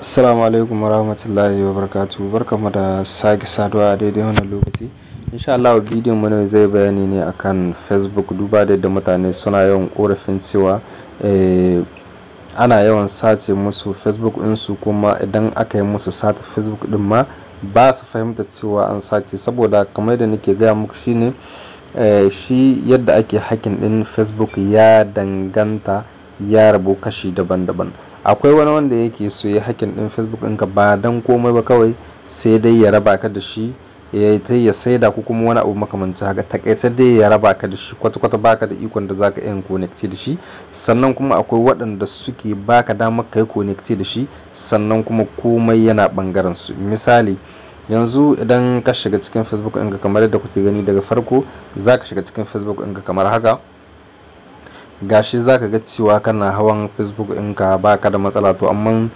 Assalamu alaikum warahmatullahi wabarakatuh. Barkamu da sake saduwa a daidai wannan lokaci. Insha Allah bidiyon mu ne zai bayani ne akan Facebook, duba da yadda mutane suna yawan korafin cewa ana yawan sace musu Facebook ɗinsu, kuma idan aka yi musu sata Facebook ɗin ma ba su fahimta cewa an sace. Saboda kamar yadda nake gaya muku shine shi yadda ake hacking ɗin Facebook ya danganta, ya rabu kashi daban-daban. Akwai wani wanda yake so ya hacking ɗin Facebook ɗinka ba dan komai ba, kawai sai dai ya raba ka da shi, ya saida ko kuma wani abu makamancin haka. Takaice dai ya raba ka da shi kwata-kwata, baka da ikon da zaka iya connect da shi. Sannan kuma akwai waɗanda suke baka damar kai connect da shi, sannan kuma komai yana bangaren su. Misali, yanzu idan ka shiga cikin Facebook ɗinka kamar yadda kuke gani, daga farko zaka shiga cikin Facebook ɗinka kamar haka. Gashi zaka ga cewa kana hawan Facebook ɗinka baka da matsala, to amma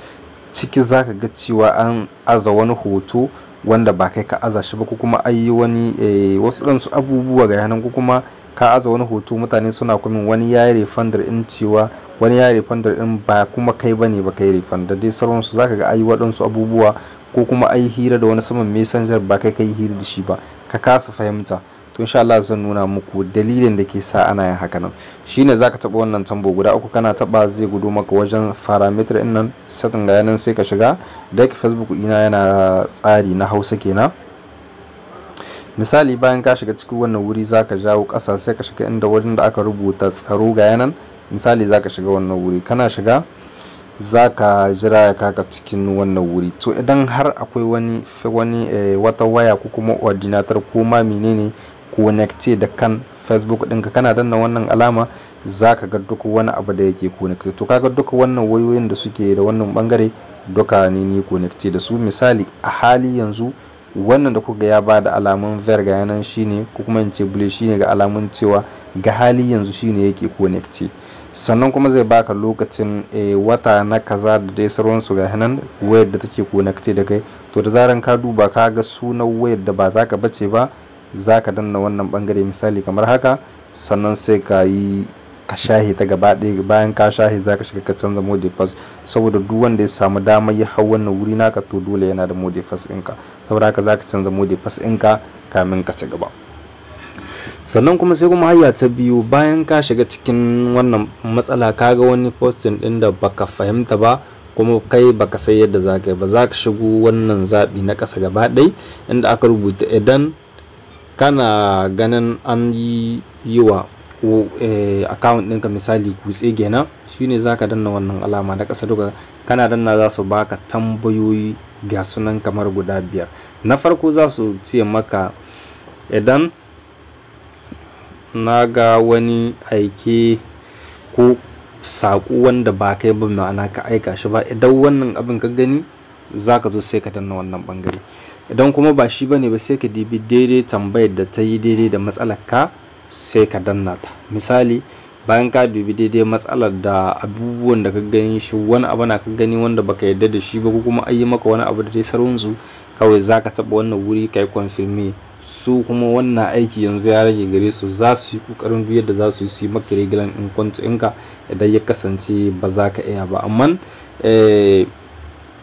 ciki zaka ga cewa an aza wani hoto wanda ba kai ka aza shi ba, ko kuma ayi wani wasu ɗansu abubuwa ga yanan, ko kuma ka aza wani hoto mutane suna kuma wani ya yi refundar in cewa wani ya yi refundar in ba kuma kai bane ba kai refund da dai sauransu. Zaka ga ayi waɗansu abubuwa, ko kuma ayi hira da wani saman messenger ba kai kai hira da shi ba, ka kasa fahimta. To insha Allah zan nuna muku dalilin da ke sa ana yin haka nan. Shine zaka taba wannan tambo guda uku, kana taba zai gudo maka wajen parameter din nan, setting ga yanan sai ka shiga. Da yake Facebook ina yana tsari na Hausa kenan. Misali, bayan ka shiga cikin wannan wuri zaka jawo ƙasa sai ka shiga inda wajen da aka rubuta tsaro ga yanan. Misali, zaka shiga wannan wuri, kana shiga zaka jira ya kaka cikin wannan wuri. To idan har akwai wata waya ko kuma ordinator ko ma menene connecte da kan Facebook ɗinka, kana danna wannan alama zaka ga duk wani abu da yake connecte. To kaga duka wannan wayoyin da suke da wannan bangare duka ni connecte da su. Misali, a hali yanzu wannan da kuka ya bada alamun ver ga yanan shine, ko kuma in ce blue shine ga alamun cewa ga hali yanzu shine yake connecte. Sannan kuma zai baka lokacin wata na kaza da dai sauransu ga nan wayar da take connecte da kai. To da zaran ka duba ka ga sunan wayar da ba za ka bace ba, za ka danna wannan bangare misali kamar haka. Sannan sai ka shahi ta gaba ɗaya. Bayan ka shahi za ka shiga ka canza mode pass, saboda duk wanda ya samu damar ya hau wannan wuri naka to dole yana da mode pass ɗinka. Saboda haka za ka canza mode pass ɗinka kamin ka ci gaba. Sannan kuma sai kuma hayya ta biyu, bayan ka shiga cikin wannan matsala ka ga wani posting ɗin da baka fahimta ba, kuma kai baka san yadda za ka yi ba, za ka shigo wannan zaɓi na ƙasa gaba ɗaya inda aka rubuta idan kana ganin an yi wa account ɗinka misali kutse kenan, shine zaka danna wannan alama na ƙasa. duka kana danna za su baka tambayoyi ga sunan kamar guda 5. Na farko za su ce maka idan na ga wani aike ko saƙo wanda ba kai ba, ma'ana ka aika shi ba, idan wannan abin ka gani zaka zo sai ka danna wannan bangare. Idan kuma ba shi bane ba, sai ka dibi daidai tambayar da ta yi daidai da matsalar ka sai ka danna ta. Misali, bayan ka dubi daidai matsalar da abubuwan da ka gani shi, wani abu na ka gani wanda baka yarda da shi ba, ko kuma ayi maka wani abu da dai sauransu, kawai zaka taba wannan wuri kai confirm. Su kuma wannan aiki yanzu ya rage gare su, za su yi kokarin duk yadda za su yi maka regular in kwanto ɗinka idan ya kasance ba za ka iya ba. Amma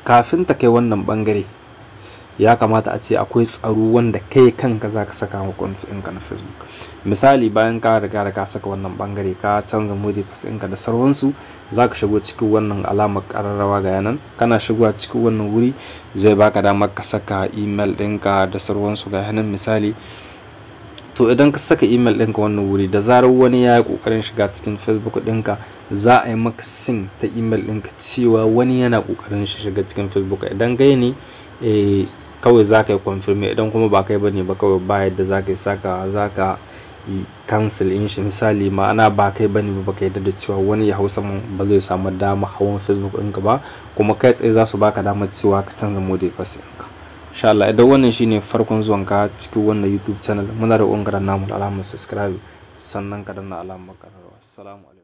kafin ta kai wannan bangare ya kamata a ce akwai tsaro wanda kai kanka za ka saka wa kwanto ɗinka na Facebook. Misali, bayan ka riga ka saka wannan bangare, ka canza mode pass ɗinka da sauransu, za ka shigo cikin wannan alamar ƙararrawa ga yanan. Kana shigowa cikin wannan wuri zai baka damar ka saka email ɗinka da sauransu ga yanan. Misali, to idan ka saka email ɗinka wannan wuri, da zarar wani ya yi ƙoƙarin shiga cikin Facebook ɗinka, za a yi maka sin ta email ɗinka cewa wani yana ƙoƙarin shiga cikin Facebook. Idan gai ne kawai za ka yi confirm, idan kuma ba kai bane ba, kawai ba yadda za ka yi za ka cancel in shi. Misali, ma'ana ba kai bane ba, baka yadda da cewa wani ya hau saman ba zai samu dama hawan Facebook ɗinka ba, kuma kai tsaye za su baka damar cewa ka canza mode pass ɗinka. Insha Allah, idan wannan shine farkon zuwanka cikin wannan YouTube channel, muna da ƙoƙarin namu da alamar subscribe, sannan ka danna alamar ƙararrawa. Assalamu alaikum.